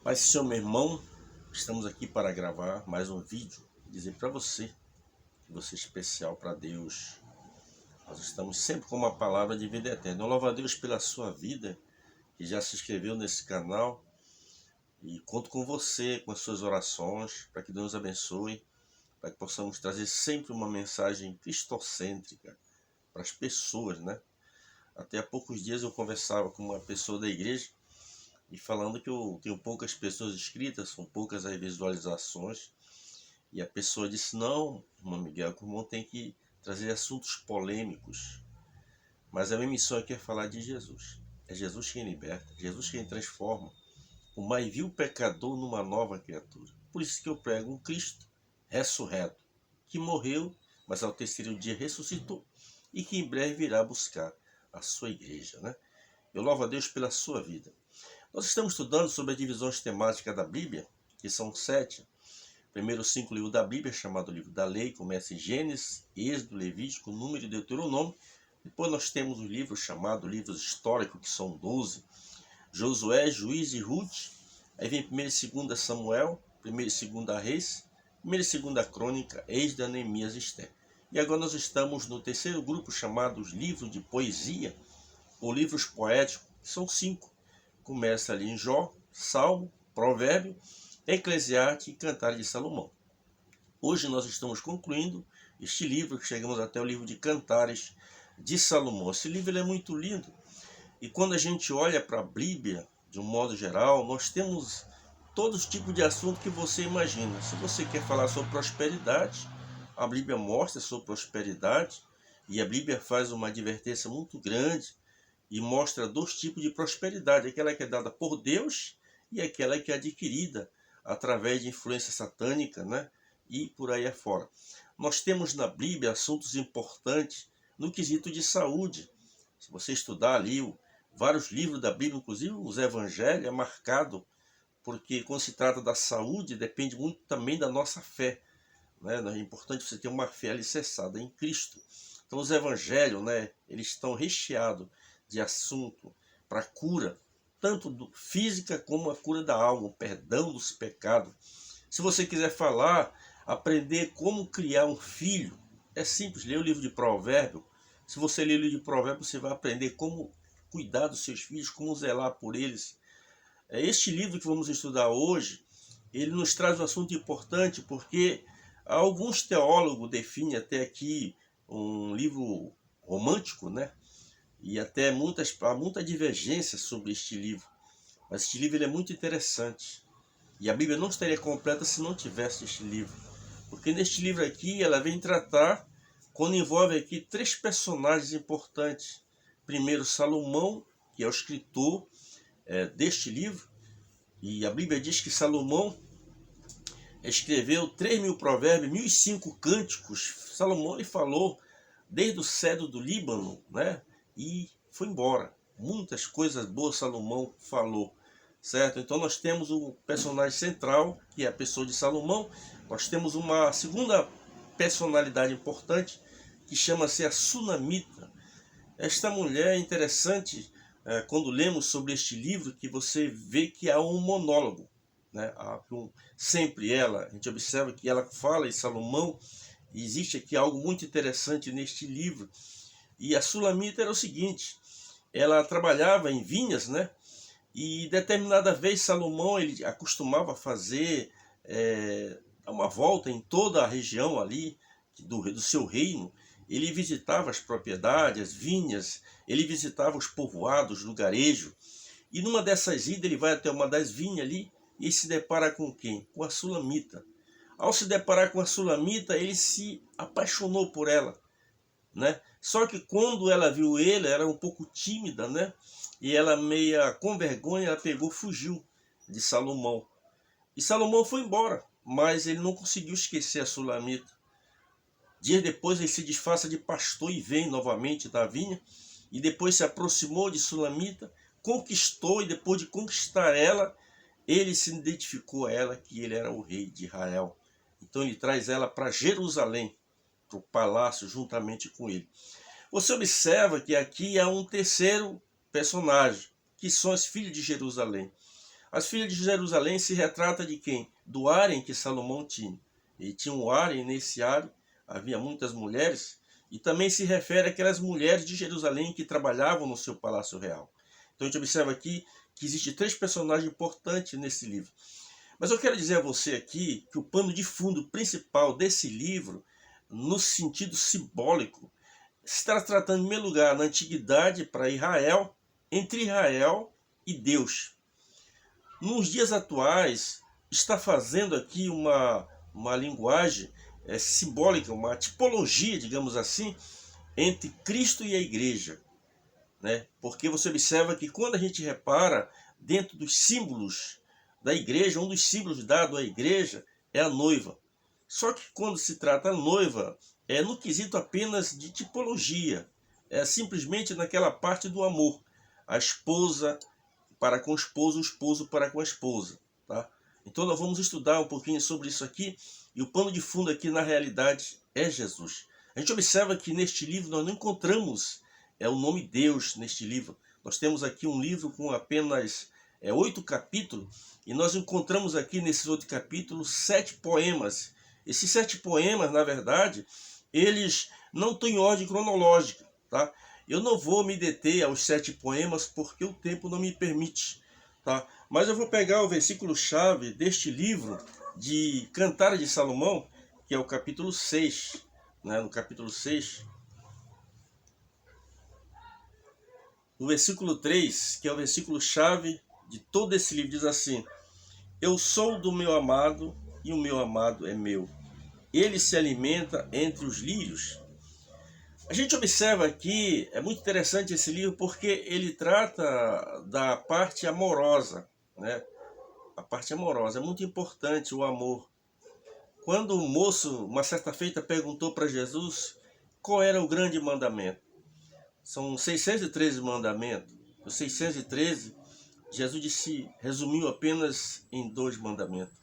Mas, seu meu irmão, estamos aqui para gravar mais um vídeo, dizer para você que você é especial para Deus. Nós estamos sempre com uma palavra de vida eterna. Eu louvo a Deus pela sua vida, que já se inscreveu nesse canal, e conto com você, com as suas orações, para que Deus nos abençoe, para que possamos trazer sempre uma mensagem cristocêntrica para as pessoas, né? Até há poucos dias eu conversava com uma pessoa da igreja, e falando que eu tenho poucas pessoas inscritas, são poucas as visualizações. E a pessoa disse, não, irmão Miguel, que o irmão tem que trazer assuntos polêmicos. Mas a minha missão aqui é falar de Jesus. É Jesus quem liberta, Jesus quem transforma o mais vil pecador numa nova criatura. Por isso que eu prego um Cristo ressurreto, que morreu, mas ao terceiro dia ressuscitou, e que em breve virá buscar a sua igreja, né? Eu louvo a Deus pela sua vida. Nós estamos estudando sobre as divisões temáticas da Bíblia, que são 7. Primeiro 5 livros da Bíblia, chamado livro da lei, começa em Gênesis, Êxodo, Levítico, Número e Deuteronômio. Depois nós temos os livros chamados livros históricos, que são 12, Josué, Juiz e Ruth. Aí vem 1 e 2 Samuel, 1 e 2 Reis, 1 e 2 Crônica, Êxodo, Neemias e Esther. E agora nós estamos no terceiro grupo, chamado os livros de poesia, ou livros poéticos, que são 5. Começa ali em Jó, Salmo, Provérbio, Eclesiastes e Cantares de Salomão. Hoje nós estamos concluindo este livro, que chegamos até o livro de Cantares de Salomão. Esse livro é muito lindo, e quando a gente olha para a Bíblia, de um modo geral, nós temos todos os tipos de assunto que você imagina. Se você quer falar sobre prosperidade, a Bíblia mostra sobre prosperidade, e a Bíblia faz uma advertência muito grande, e mostra 2 tipos de prosperidade, aquela que é dada por Deus e aquela que é adquirida através de influência satânica, né? E por aí afora. Nós temos na Bíblia assuntos importantes no quesito de saúde. Se você estudar ali vários livros da Bíblia, inclusive os evangelhos, é marcado, porque quando se trata da saúde, depende muito também da nossa fé, né? É importante você ter uma fé alicerçada em Cristo. Então os evangelhos, né, eles estão recheados de assunto para cura, tanto física como a cura da alma, o perdão dos pecados. Se você quiser falar, aprender como criar um filho, é simples, ler o livro de Provérbios. Se você ler o livro de Provérbios, você vai aprender como cuidar dos seus filhos, como zelar por eles. Este livro que vamos estudar hoje, ele nos traz um assunto importante, porque alguns teólogos definem até aqui um livro romântico, né? E até há muita divergência sobre este livro. Mas este livro ele é muito interessante. E a Bíblia não estaria completa se não tivesse este livro. Porque neste livro aqui, ela vem tratar, quando envolve aqui 3 personagens importantes. Primeiro, Salomão, que é o escritor deste livro. E a Bíblia diz que Salomão escreveu 3.000 provérbios, 1.005 cânticos. Salomão ele falou desde o cedro do Líbano, né? E foi embora. Muitas coisas boas Salomão falou, certo? Então nós temos o personagem central, que é a pessoa de Salomão. Nós temos uma segunda personalidade importante, que chama-se a Sunamita. Esta mulher é interessante, quando lemos sobre este livro, que você vê que há um monólogo, né? Sempre a gente observa que ela fala em Salomão, e existe aqui algo muito interessante neste livro. E a Sulamita era o seguinte, ela trabalhava em vinhas, né? E determinada vez Salomão ele acostumava fazer uma volta em toda a região ali do seu reino. Ele visitava as propriedades, as vinhas, ele visitava os povoados, lugarejo. E numa dessas idas ele vai até uma das vinhas ali e se depara com quem? Com a Sulamita. Ao se deparar com a Sulamita, ele se apaixonou por ela, né? Só que quando ela viu ele, era um pouco tímida, né? E ela meia com vergonha, ela pegou, fugiu de Salomão. E Salomão foi embora, mas ele não conseguiu esquecer a Sulamita. Dias depois ele se disfarça de pastor e vem novamente da vinha, e depois se aproximou de Sulamita, conquistou, e depois de conquistar ela, ele se identificou a ela que ele era o rei de Israel. Então ele traz ela para Jerusalém, para o palácio, juntamente com ele. Você observa que aqui há um terceiro personagem, que são as filhas de Jerusalém. As filhas de Jerusalém se retrata de quem? Do harém que Salomão tinha. Ele tinha um harém, nesse harém havia muitas mulheres, e também se refere àquelas mulheres de Jerusalém que trabalhavam no seu palácio real. Então a gente observa aqui que existem 3 personagens importantes nesse livro. Mas eu quero dizer a você aqui que o pano de fundo principal desse livro, no sentido simbólico, está tratando, em primeiro lugar, na antiguidade para Israel, entre Israel e Deus. Nos dias atuais, está fazendo aqui uma linguagem simbólica, uma tipologia, digamos assim, entre Cristo e a igreja. Né? Porque você observa que quando a gente repara dentro dos símbolos da igreja, um dos símbolos dado à igreja é a noiva. Só que quando se trata a noiva, é no quesito apenas de tipologia, é simplesmente naquela parte do amor. A esposa para com o esposo para com a esposa. Tá? Então nós vamos estudar um pouquinho sobre isso aqui, e o pano de fundo aqui na realidade é Jesus. A gente observa que neste livro nós não encontramos o nome Deus neste livro. Nós temos aqui um livro com apenas 8 capítulos, e nós encontramos aqui nesses 8 capítulos 7 poemas. Esses 7 poemas, na verdade, eles não estão em ordem cronológica, tá? Eu não vou me deter aos 7 poemas porque o tempo não me permite, tá? Mas eu vou pegar o versículo-chave deste livro de Cantares de Salomão, que é o capítulo 6, né? No capítulo 6, no versículo 3, que é o versículo-chave de todo esse livro, diz assim: Eu sou do meu amado e o meu amado é meu. Ele se alimenta entre os lírios. A gente observa aqui, é muito interessante esse livro porque ele trata da parte amorosa, né? A parte amorosa, é muito importante o amor. Quando o moço, uma certa feita, perguntou para Jesus qual era o grande mandamento. São 613 mandamentos. Os 613, Jesus resumiu apenas em 2 mandamentos.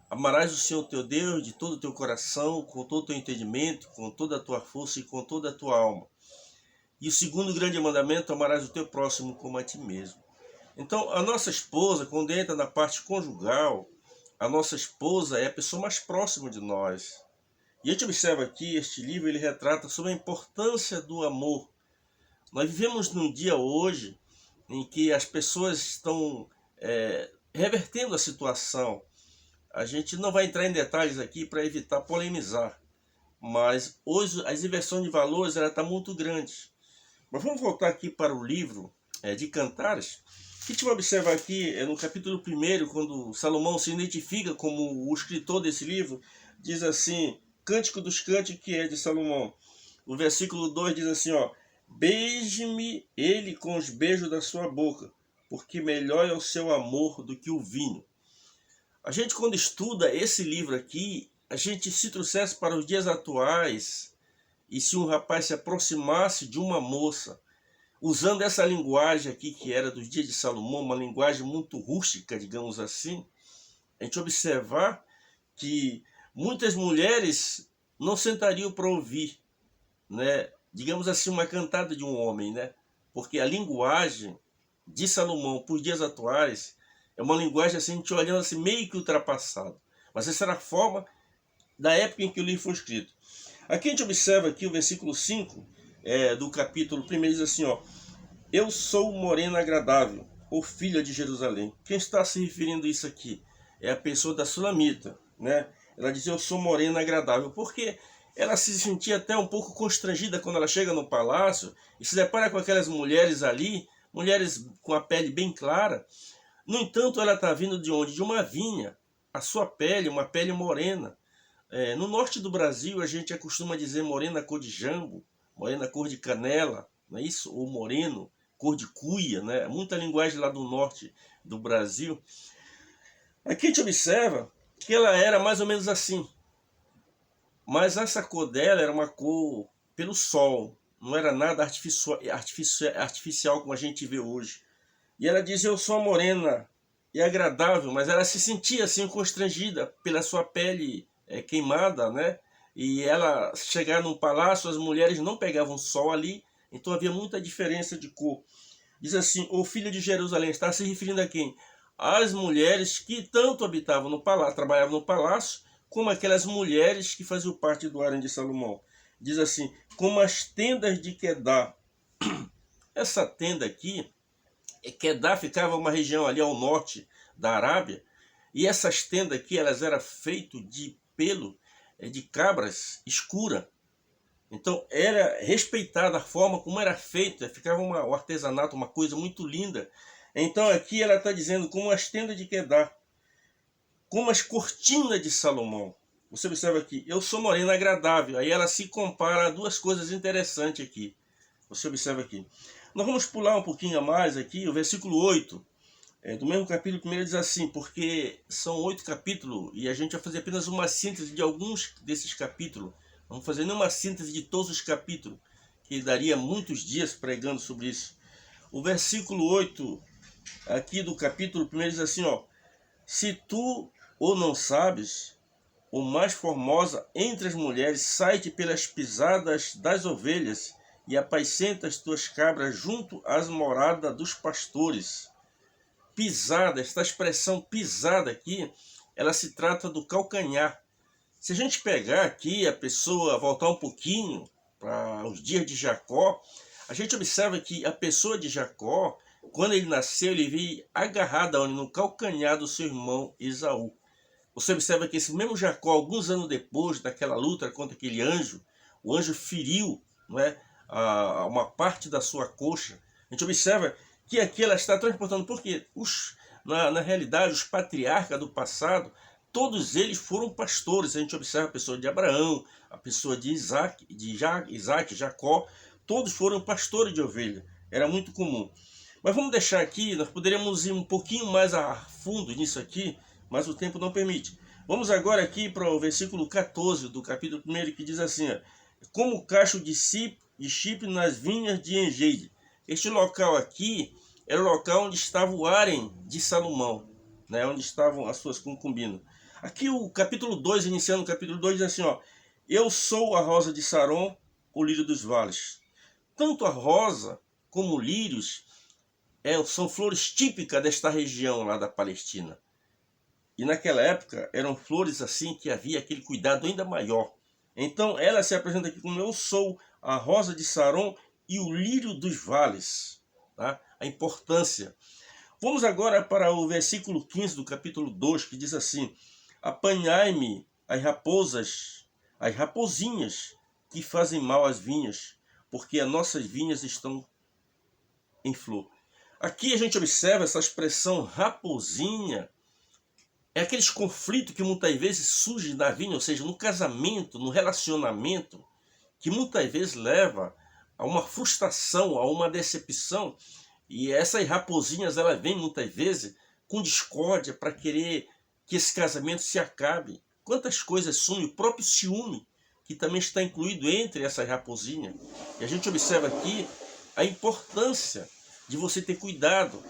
Amarás o Senhor teu Deus de todo o teu coração, com todo o teu entendimento, com toda a tua força e com toda a tua alma. E o segundo grande mandamento, amarás o teu próximo como a ti mesmo. Então, a nossa esposa, quando entra na parte conjugal, a nossa esposa é a pessoa mais próxima de nós. E a gente observa aqui, este livro, ele retrata sobre a importância do amor. Nós vivemos num dia hoje em que as pessoas estão revertendo a situação. A gente não vai entrar em detalhes aqui para evitar polemizar, mas hoje as inversões de valores está muito grande. Mas vamos voltar aqui para o livro de Cantares. O que a gente vai observar aqui no capítulo 1, quando Salomão se identifica como o escritor desse livro, diz assim: Cântico dos Cânticos, que é de Salomão. O versículo 2 diz assim, ó: Beije-me ele com os beijos da sua boca, porque melhor é o seu amor do que o vinho. A gente, quando estuda esse livro aqui, a gente se trouxesse para os dias atuais, e se um rapaz se aproximasse de uma moça, usando essa linguagem aqui, que era dos dias de Salomão, uma linguagem muito rústica, digamos assim, a gente observar que muitas mulheres não sentariam para ouvir, né? Digamos assim, uma cantada de um homem, né? Porque a linguagem de Salomão para os dias atuais é uma linguagem assim, a gente olhando assim, meio que ultrapassada. Mas essa era a forma da época em que o livro foi escrito. Aqui a gente observa aqui o versículo 5 do capítulo 1, diz assim, ó: Eu sou morena agradável, ou filha de Jerusalém. Quem está se referindo a isso aqui? É a pessoa da Sulamita, né? Ela diz, eu sou morena agradável, porque ela se sentia até um pouco constrangida quando ela chega no palácio e se depara com aquelas mulheres ali, mulheres com a pele bem clara. No entanto, ela está vindo de onde? De uma vinha. A sua pele, uma pele morena. No norte do Brasil, a gente costuma dizer morena cor de jambo, morena cor de canela, não é isso? Ou moreno, cor de cuia, né? Muita linguagem lá do norte do Brasil. Aqui a gente observa que ela era mais ou menos assim. Mas essa cor dela era uma cor pelo sol. Não era nada artificial como a gente vê hoje. E ela diz, eu sou morena e agradável, mas ela se sentia assim constrangida pela sua pele queimada, né? E ela chegar num palácio, as mulheres não pegavam sol ali, então havia muita diferença de cor. Diz assim, o filho de Jerusalém, está se referindo a quem? as mulheres que tanto habitavam no palácio, trabalhavam no palácio, como aquelas mulheres que faziam parte do harém de Salomão. Diz assim, como as tendas de Quedar. Essa tenda aqui, Quedar ficava uma região ali ao norte da Arábia, e essas tendas aqui, elas eram feitas de pelo de cabras escura. Então era respeitada a forma como era feita, ficava o artesanato, uma coisa muito linda. Então aqui ela está dizendo como as tendas de Quedar, como as cortinas de Salomão. Você observa aqui, eu sou morena agradável. Aí ela se compara a duas coisas interessantes aqui. Você observa aqui. Nós vamos pular um pouquinho a mais aqui, o versículo 8. Do mesmo capítulo 1 diz assim, porque são 8 capítulos e a gente vai fazer apenas uma síntese de alguns desses capítulos. Vamos fazer nenhuma síntese de todos os capítulos, que daria muitos dias pregando sobre isso. O versículo 8 aqui do capítulo 1 diz assim, ó, se tu ou não sabes, o mais formosa entre as mulheres, sai-te pelas pisadas das ovelhas e apacenta as tuas cabras junto às moradas dos pastores. Pisada, esta expressão pisada aqui, ela se trata do calcanhar. Se a gente pegar aqui a pessoa, voltar um pouquinho para os dias de Jacó, a gente observa que a pessoa de Jacó, quando ele nasceu, ele veio agarrado no calcanhar do seu irmão Esaú. Você observa que esse mesmo Jacó, alguns anos depois daquela luta contra aquele anjo, o anjo feriu, não é, uma parte da sua coxa. A gente observa que aqui ela está transportando, porque na realidade os patriarcas do passado, todos eles foram pastores. A gente observa a pessoa de Abraão, a pessoa de Isaac, Jacó, todos foram pastores de ovelha. Era muito comum. Mas vamos deixar aqui, nós poderíamos ir um pouquinho mais a fundo nisso aqui, mas o tempo não permite. Vamos agora aqui para o versículo 14 do capítulo 1, que diz assim, ó, como o cacho de Chipre nas vinhas de Engeide. Este local aqui era o local onde estava o harém de Salomão, né, onde estavam as suas concubinas. Aqui o capítulo 2, iniciando o capítulo 2, diz assim, ó, eu sou a rosa de Saron, o lírio dos vales. Tanto a rosa como lírios são flores típicas desta região lá da Palestina. E naquela época eram flores assim que havia aquele cuidado ainda maior. Então ela se apresenta aqui como eu sou a rosa de Saron e o lírio dos vales. Tá? A importância. Vamos agora para o versículo 15 do capítulo 2, que diz assim, apanhai-me as raposinhas que fazem mal às vinhas, porque as nossas vinhas estão em flor. Aqui a gente observa essa expressão raposinha, é aqueles conflitos que muitas vezes surgem na vinha, ou seja, no casamento, no relacionamento, que muitas vezes leva a uma frustração, a uma decepção. E essas raposinhas, elas vêm muitas vezes com discórdia para querer que esse casamento se acabe. Quantas coisas sumem, o próprio ciúme, que também está incluído entre essas raposinhas. E a gente observa aqui a importância de você ter cuidado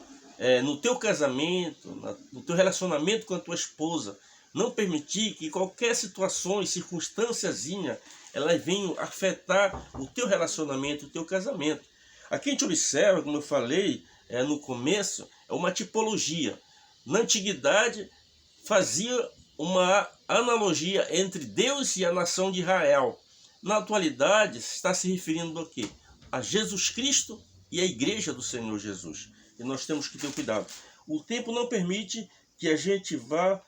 no teu casamento, no teu relacionamento com a tua esposa. Não permitir que qualquer situação e circunstânciazinha elas venham afetar o teu relacionamento, o teu casamento. Aqui a gente observa, como eu falei no começo, é uma tipologia. Na antiguidade fazia uma analogia entre Deus e a nação de Israel. Na atualidade está se referindo ao quê? A Jesus Cristo e a igreja do Senhor Jesus. E nós temos que ter cuidado. O tempo não permite que a gente vá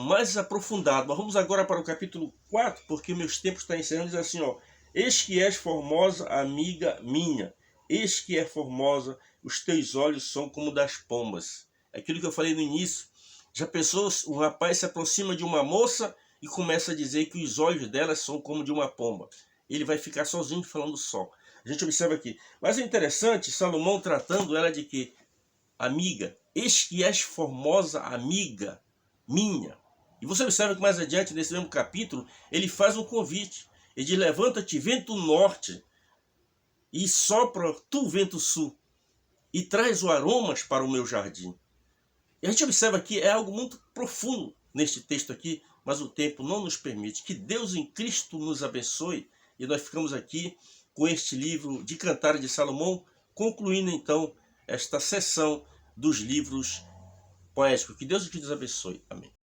mais aprofundado. Mas vamos agora para o capítulo 4, porque meus tempos estão encerrando. Diz assim, ó, eis que és formosa, amiga minha. Eis que é formosa, os teus olhos são como das pombas. Aquilo que eu falei no início. Já pensou, um rapaz se aproxima de uma moça e começa a dizer que os olhos dela são como de uma pomba. Ele vai ficar sozinho falando só. A gente observa aqui. Mas é interessante, Salomão tratando ela de que, amiga, eis que és formosa, amiga minha. E você observa que mais adiante, nesse mesmo capítulo, ele faz um convite. Ele diz, levanta-te, vento norte, e sopra tu, vento sul, e traz o aromas para o meu jardim. E a gente observa que é algo muito profundo neste texto aqui, mas o tempo não nos permite. Que Deus em Cristo nos abençoe. E nós ficamos aqui com este livro de Cantares de Salomão, concluindo então esta sessão dos livros poético. Que Deus te abençoe. Amém.